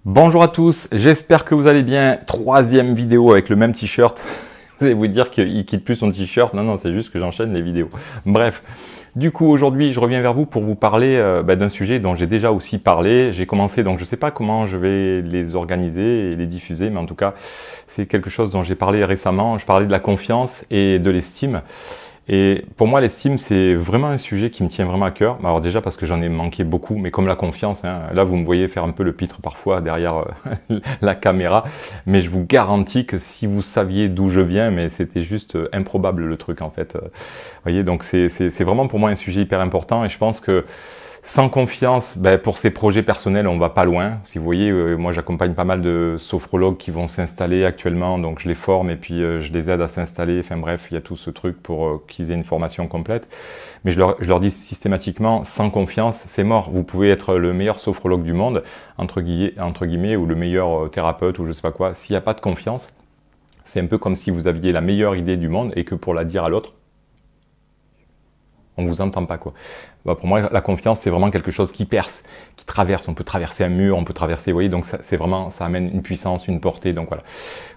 Bonjour à tous, j'espère que vous allez bien. Troisième vidéo avec le même t-shirt. Vous allez vous dire qu'il quitte plus son t-shirt. Non, c'est juste que j'enchaîne les vidéos. Bref, du coup aujourd'hui je reviens vers vous pour vous parler d'un sujet dont j'ai déjà aussi parlé. J'ai commencé, donc je ne sais pas comment je vais les organiser et les diffuser, mais en tout cas c'est quelque chose dont j'ai parlé récemment. Je parlais de la confiance et de l'estime. Et pour moi, l'estime, c'est vraiment un sujet qui me tient vraiment à cœur. Alors déjà parce que j'en ai manqué beaucoup, mais comme la confiance, hein, là vous me voyez faire un peu le pitre parfois derrière la caméra, mais je vous garantis que si vous saviez d'où je viens, mais c'était juste improbable le truc en fait. Voyez, donc c'est vraiment pour moi un sujet hyper important et je pense que sans confiance, pour ces projets personnels, on va pas loin. Si vous voyez, moi j'accompagne pas mal de sophrologues qui vont s'installer actuellement, donc je les forme et puis je les aide à s'installer. Enfin bref, il y a tout ce truc pour qu'ils aient une formation complète. Mais je leur dis systématiquement, sans confiance, c'est mort. Vous pouvez être le meilleur sophrologue du monde, entre guillemets, ou le meilleur thérapeute ou je sais pas quoi. S'il n'y a pas de confiance, c'est un peu comme si vous aviez la meilleure idée du monde et que pour la dire à l'autre, on vous entend pas quoi. Pour moi, la confiance, c'est vraiment quelque chose qui perce, qui traverse. On peut traverser un mur, on peut traverser, vous voyez, donc c'est vraiment, ça amène une puissance, une portée, donc voilà.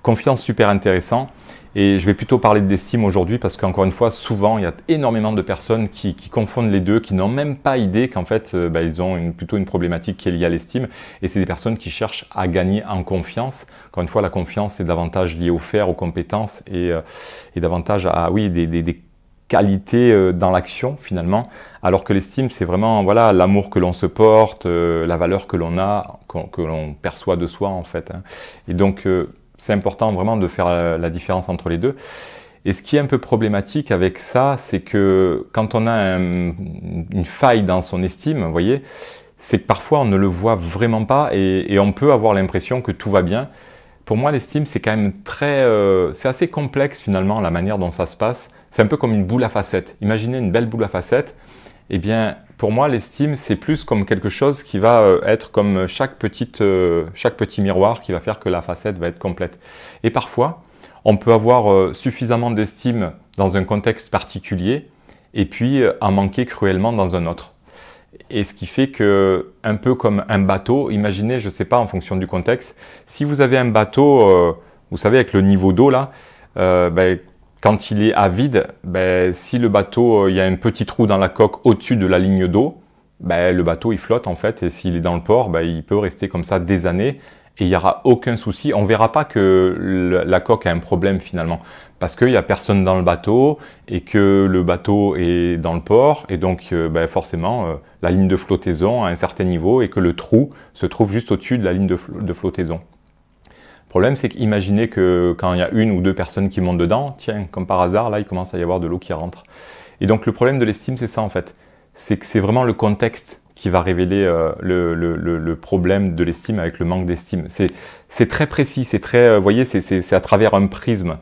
Confiance, super intéressant. Et je vais plutôt parler d'estime aujourd'hui parce qu'encore une fois, souvent, il y a énormément de personnes qui confondent les deux, qui n'ont même pas idée qu'en fait, ils ont plutôt une problématique qui est liée à l'estime. Et c'est des personnes qui cherchent à gagner en confiance. Encore une fois, la confiance, c'est davantage lié au faire, aux compétences et davantage à, oui, des qualité dans l'action finalement, alors que l'estime c'est vraiment voilà l'amour que l'on se porte, la valeur que l'on a, que l'on perçoit de soi en fait. Et donc c'est important vraiment de faire la différence entre les deux. Et ce qui est un peu problématique avec ça, c'est que quand on a une faille dans son estime, vous voyez, c'est que parfois on ne le voit vraiment pas et on peut avoir l'impression que tout va bien. Pour moi, l'estime, c'est quand même c'est assez complexe finalement la manière dont ça se passe. C'est un peu comme une boule à facettes. Imaginez une belle boule à facettes. Eh bien, pour moi, l'estime, c'est plus comme quelque chose qui va être comme chaque petit miroir qui va faire que la facette va être complète. Et parfois, on peut avoir suffisamment d'estime dans un contexte particulier et puis en manquer cruellement dans un autre. Et ce qui fait que, un peu comme un bateau, imaginez, je ne sais pas, en fonction du contexte, si vous avez un bateau, vous savez, avec le niveau d'eau là, quand il est à vide, si le bateau, il y a un petit trou dans la coque au-dessus de la ligne d'eau, le bateau il flotte en fait, et s'il est dans le port, il peut rester comme ça des années, et il n'y aura aucun souci. On ne verra pas que la coque a un problème finalement, parce qu'il n'y a personne dans le bateau, et que le bateau est dans le port, et donc forcément la ligne de flottaison à un certain niveau, et que le trou se trouve juste au-dessus de la ligne de flottaison. Le problème, c'est qu'imaginez que quand il y a une ou deux personnes qui montent dedans, tiens, comme par hasard, là, il commence à y avoir de l'eau qui rentre. Et donc, le problème de l'estime, c'est ça, en fait. C'est que c'est vraiment le contexte qui va révéler le problème de l'estime avec le manque d'estime. C'est très précis, c'est très, vous voyez, c'est à travers un prisme.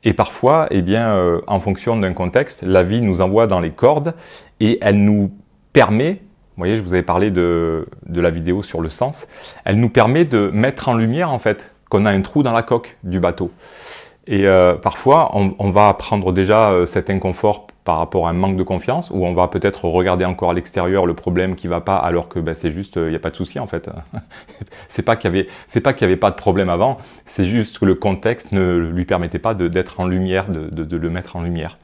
Et parfois, eh bien, en fonction d'un contexte, la vie nous envoie dans les cordes et elle nous permet, vous voyez, je vous avais parlé de la vidéo sur le sens, elle nous permet de mettre en lumière, en fait, qu'on a un trou dans la coque du bateau. Et parfois, on va prendre déjà cet inconfort par rapport à un manque de confiance, ou on va peut-être regarder encore à l'extérieur le problème qui va pas, alors que c'est juste, il n'y a pas de souci en fait. c'est pas qu'il y avait pas de problème avant, c'est juste que le contexte ne lui permettait pas d'être en lumière, de le mettre en lumière.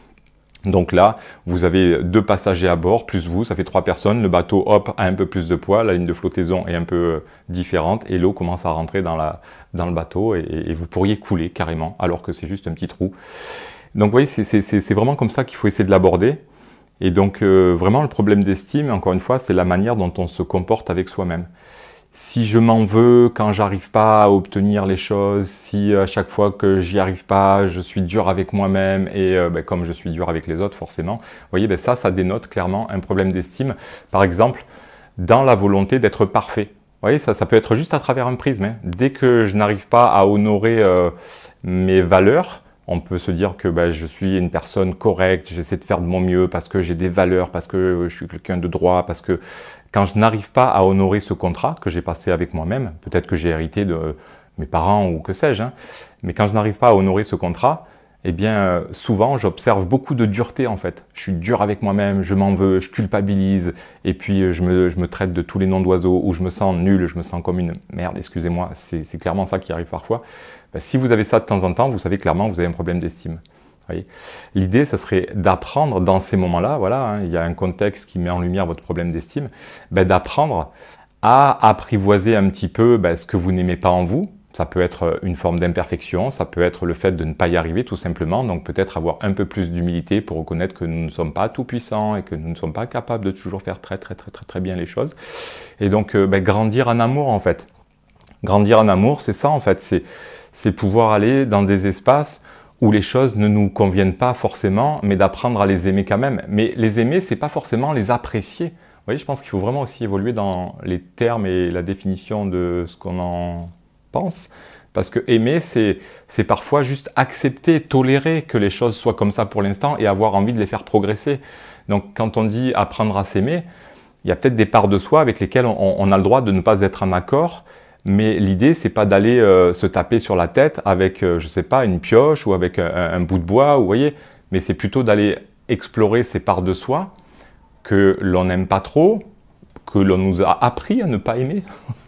Donc là, vous avez deux passagers à bord, plus vous, ça fait 3 personnes. Le bateau, hop, a un peu plus de poids, la ligne de flottaison est un peu différente et l'eau commence à rentrer dans le bateau et vous pourriez couler carrément, alors que c'est juste un petit trou. Donc vous voyez, c'est vraiment comme ça qu'il faut essayer de l'aborder. Et donc vraiment, le problème d'estime, encore une fois, c'est la manière dont on se comporte avec soi-même. Si je m'en veux quand j'arrive pas à obtenir les choses, si à chaque fois que j'y arrive pas, je suis dur avec moi-même et comme je suis dur avec les autres forcément, vous voyez, ça dénote clairement un problème d'estime. Par exemple, dans la volonté d'être parfait. Vous voyez, ça peut être juste à travers un prisme. Hein. Dès que je n'arrive pas à honorer mes valeurs, on peut se dire que je suis une personne correcte, j'essaie de faire de mon mieux parce que j'ai des valeurs, parce que je suis quelqu'un de droit, parce que quand je n'arrive pas à honorer ce contrat que j'ai passé avec moi-même, peut-être que j'ai hérité de mes parents ou que sais-je, hein, mais quand je n'arrive pas à honorer ce contrat, eh bien, souvent, j'observe beaucoup de dureté en fait. Je suis dur avec moi-même, je m'en veux, je culpabilise, et puis je me traite de tous les noms d'oiseaux, ou je me sens nul, je me sens comme une merde, excusez-moi, c'est clairement ça qui arrive parfois. Ben, si vous avez ça de temps en temps, vous savez clairement que vous avez un problème d'estime. L'idée, ça serait d'apprendre dans ces moments-là, voilà, hein, il y a un contexte qui met en lumière votre problème d'estime, ben, d'apprendre à apprivoiser un petit peu ben, ce que vous n'aimez pas en vous. Ça peut être une forme d'imperfection, ça peut être le fait de ne pas y arriver tout simplement, donc peut-être avoir un peu plus d'humilité pour reconnaître que nous ne sommes pas tout puissants et que nous ne sommes pas capables de toujours faire très bien les choses. Et donc ben, grandir en amour en fait. Grandir en amour, c'est ça en fait, c'est pouvoir aller dans des espaces où les choses ne nous conviennent pas forcément, mais d'apprendre à les aimer quand même. Mais les aimer, c'est pas forcément les apprécier. Vous voyez, je pense qu'il faut vraiment aussi évoluer dans les termes et la définition de ce qu'on en pense. Parce que aimer, c'est parfois juste accepter, tolérer que les choses soient comme ça pour l'instant et avoir envie de les faire progresser. Donc quand on dit apprendre à s'aimer, il y a peut-être des parts de soi avec lesquelles on a le droit de ne pas être en accord. Mais l'idée, c'est pas d'aller se taper sur la tête avec, je sais pas, une pioche ou avec un bout de bois, vous voyez. Mais c'est plutôt d'aller explorer ces parts de soi que l'on n'aime pas trop, que l'on nous a appris à ne pas aimer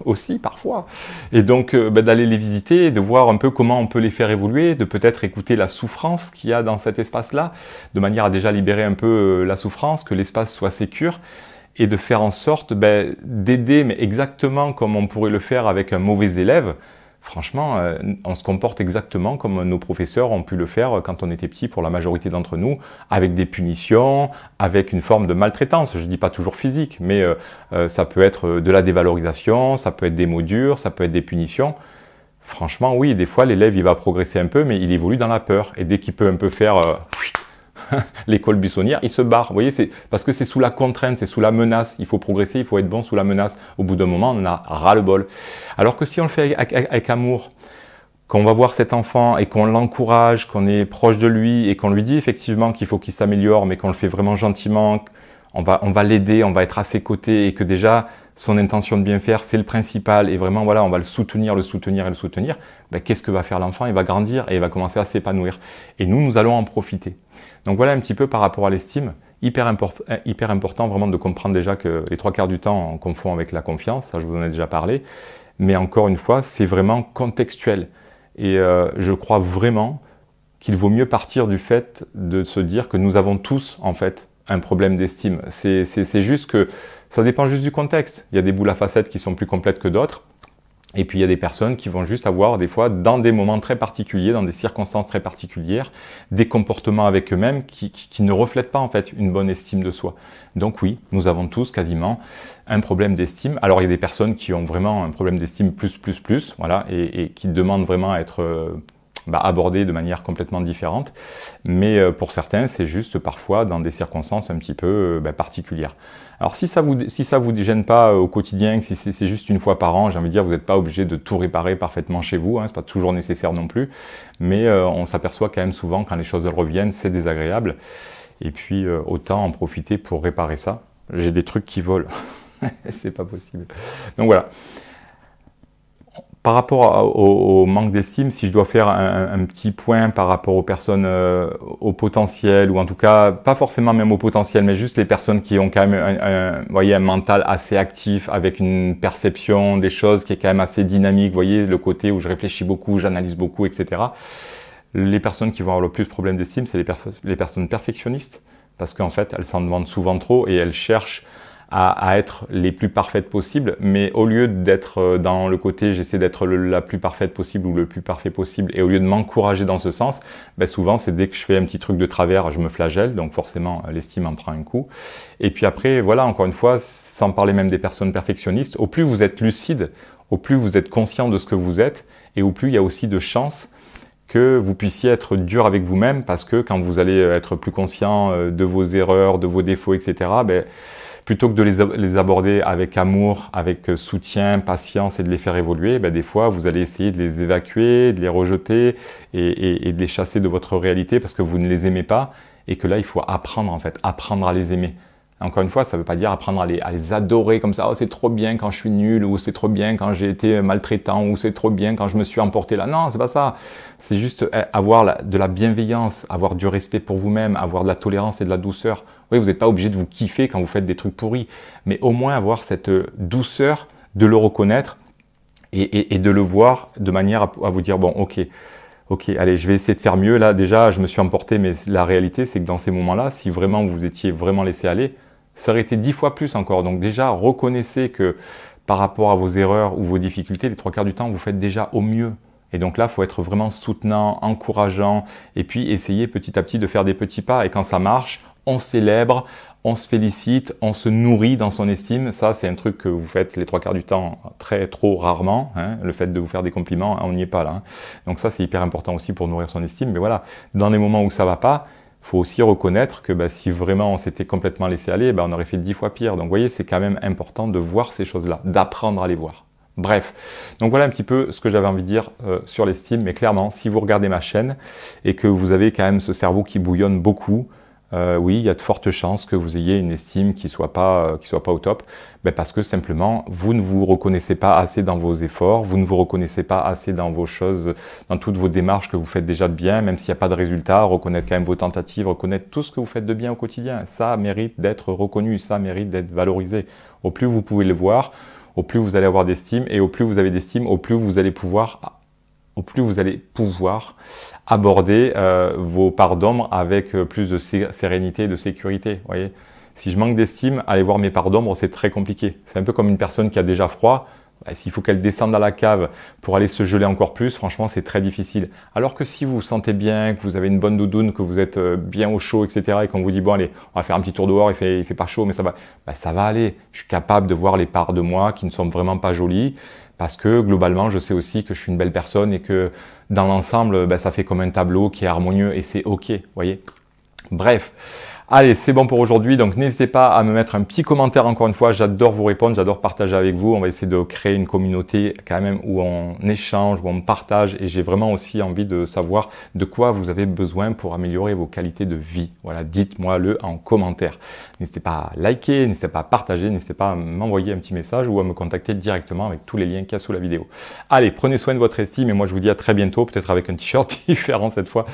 aussi parfois. Et donc d'aller les visiter, de voir un peu comment on peut les faire évoluer, de peut-être écouter la souffrance qu'il y a dans cet espace-là, de manière à déjà libérer un peu la souffrance, que l'espace soit sécure, et de faire en sorte d'aider, mais exactement comme on pourrait le faire avec un mauvais élève. Franchement, on se comporte exactement comme nos professeurs ont pu le faire quand on était petit pour la majorité d'entre nous, avec des punitions, avec une forme de maltraitance. Je dis pas toujours physique, mais ça peut être de la dévalorisation, ça peut être des mots durs, ça peut être des punitions. Franchement, oui, des fois, l'élève, il va progresser un peu, mais il évolue dans la peur. Et dès qu'il peut un peu faire l'école buissonnière, il se barre. Vous voyez, c'est parce que c'est sous la contrainte, c'est sous la menace. Il faut progresser, il faut être bon sous la menace. Au bout d'un moment, on en a ras-le-bol. Alors que si on le fait avec amour, qu'on va voir cet enfant et qu'on l'encourage, qu'on est proche de lui et qu'on lui dit effectivement qu'il faut qu'il s'améliore, mais qu'on le fait vraiment gentiment, on va l'aider, on va être à ses côtés et que déjà son intention de bien faire, c'est le principal et vraiment voilà, on va le soutenir. Ben, qu'est-ce que va faire l'enfant? Il va grandir et il va commencer à s'épanouir. Et nous allons en profiter. Donc voilà un petit peu par rapport à l'estime. Hyper important vraiment de comprendre déjà que les 3/4 du temps, on confond avec la confiance. Ça, je vous en ai déjà parlé. Mais encore une fois, c'est vraiment contextuel. Et je crois vraiment qu'il vaut mieux partir du fait de se dire que nous avons tous, en fait, un problème d'estime. C'est juste que ça dépend juste du contexte. Il y a des boules à facettes qui sont plus complètes que d'autres. Et puis il y a des personnes qui vont juste avoir des fois, dans des moments très particuliers, dans des circonstances très particulières, des comportements avec eux-mêmes qui ne reflètent pas en fait une bonne estime de soi. Donc oui, nous avons tous quasiment un problème d'estime. Alors il y a des personnes qui ont vraiment un problème d'estime plus, voilà, et qui demandent vraiment à être abordées de manière complètement différente. Mais pour certains, c'est juste parfois dans des circonstances un petit peu particulières. Alors si ça vous gêne pas au quotidien, si c'est juste une fois par an, j'ai envie de dire, vous n'êtes pas obligé de tout réparer parfaitement chez vous, hein, c'est pas toujours nécessaire non plus, mais on s'aperçoit quand même souvent quand les choses reviennent, c'est désagréable, et puis autant en profiter pour réparer ça. J'ai des trucs qui volent, c'est pas possible. Donc voilà. Par rapport au manque d'estime, si je dois faire un petit point par rapport aux personnes au potentiel, ou en tout cas, pas forcément même au potentiel, mais juste les personnes qui ont quand même un mental assez actif, avec une perception des choses qui est quand même assez dynamique, vous voyez, le côté où je réfléchis beaucoup, j'analyse beaucoup, etc. Les personnes qui vont avoir le plus de problèmes d'estime, c'est les personnes perfectionnistes, parce qu'en fait, elles s'en demandent souvent trop et elles cherchent à être les plus parfaites possibles, mais au lieu d'être dans le côté j'essaie d'être la plus parfaite possible ou le plus parfait possible, et au lieu de m'encourager dans ce sens, souvent c'est dès que je fais un petit truc de travers, je me flagelle, donc forcément l'estime en prend un coup. Et puis après, voilà, encore une fois, sans parler même des personnes perfectionnistes, au plus vous êtes lucide, au plus vous êtes conscient de ce que vous êtes, et au plus il y a aussi de chances que vous puissiez être dur avec vous-même, parce que quand vous allez être plus conscient de vos erreurs, de vos défauts, etc., plutôt que de les aborder avec amour, avec soutien, patience et de les faire évoluer, des fois vous allez essayer de les évacuer, de les rejeter et de les chasser de votre réalité parce que vous ne les aimez pas, et que là il faut apprendre en fait, apprendre à les aimer. Encore une fois, ça ne veut pas dire apprendre à les adorer comme ça. Oh, c'est trop bien quand je suis nul, ou c'est trop bien quand j'ai été maltraitant, ou c'est trop bien quand je me suis emporté là. Non, c'est pas ça. C'est juste avoir de la bienveillance, avoir du respect pour vous-même, avoir de la tolérance et de la douceur. Oui, vous n'êtes pas obligé de vous kiffer quand vous faites des trucs pourris, mais au moins avoir cette douceur de le reconnaître et de le voir de manière à vous dire, bon, ok, allez, je vais essayer de faire mieux. Là, déjà, je me suis emporté, mais la réalité, c'est que dans ces moments-là, si vraiment vous étiez vraiment laissé aller, ça aurait été 10 fois plus encore. Donc déjà, reconnaissez que par rapport à vos erreurs ou vos difficultés, les 3 quarts du temps, vous faites déjà au mieux. Et donc là, il faut être vraiment soutenant, encourageant, et puis essayer petit à petit de faire des petits pas. Et quand ça marche, on célèbre, on se félicite, on se nourrit dans son estime. Ça, c'est un truc que vous faites les 3 quarts du temps trop rarement. Hein. Le fait de vous faire des compliments, on n'y est pas là. Hein. Donc ça, c'est hyper important aussi pour nourrir son estime. Mais voilà, dans les moments où ça va pas, faut aussi reconnaître que si vraiment on s'était complètement laissé aller, on aurait fait 10 fois pire. Donc vous voyez, c'est quand même important de voir ces choses-là, d'apprendre à les voir. Bref, donc voilà un petit peu ce que j'avais envie de dire sur l'estime. Mais clairement, si vous regardez ma chaîne et que vous avez quand même ce cerveau qui bouillonne beaucoup, oui, il y a de fortes chances que vous ayez une estime qui soit pas au top, parce que simplement vous ne vous reconnaissez pas assez dans vos efforts, vous ne vous reconnaissez pas assez dans vos choses, dans toutes vos démarches que vous faites déjà de bien, même s'il n'y a pas de résultat, reconnaître quand même vos tentatives, reconnaître tout ce que vous faites de bien au quotidien. Ça mérite d'être reconnu, ça mérite d'être valorisé. Au plus vous pouvez le voir, au plus vous allez avoir d'estime, et au plus vous avez d'estime, au plus vous allez pouvoir aborder vos parts d'ombre avec plus de sérénité et de sécurité. Vous voyez, si je manque d'estime, aller voir mes parts d'ombre, c'est très compliqué. C'est un peu comme une personne qui a déjà froid. S'il faut qu'elle descende dans la cave pour aller se geler encore plus, franchement, c'est très difficile. Alors que si vous vous sentez bien, que vous avez une bonne doudoune, que vous êtes bien au chaud, etc., et qu'on vous dit, bon, allez, on va faire un petit tour dehors, il fait pas chaud, mais ça va, ça va aller. Je suis capable de voir les parts de moi qui ne sont vraiment pas jolies, parce que globalement, je sais aussi que je suis une belle personne et que dans l'ensemble, ça fait comme un tableau qui est harmonieux et c'est OK, vous voyez. Bref. Allez, c'est bon pour aujourd'hui, donc n'hésitez pas à me mettre un petit commentaire encore une fois, j'adore vous répondre, j'adore partager avec vous, on va essayer de créer une communauté quand même où on échange, où on partage et j'ai vraiment aussi envie de savoir de quoi vous avez besoin pour améliorer vos qualités de vie. Voilà, dites-moi le en commentaire. N'hésitez pas à liker, n'hésitez pas à partager, n'hésitez pas à m'envoyer un petit message ou à me contacter directement avec tous les liens qu'il y a sous la vidéo. Allez, prenez soin de votre estime et moi je vous dis à très bientôt, peut-être avec un t-shirt différent cette fois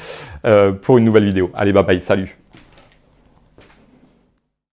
pour une nouvelle vidéo. Allez, bye bye, salut!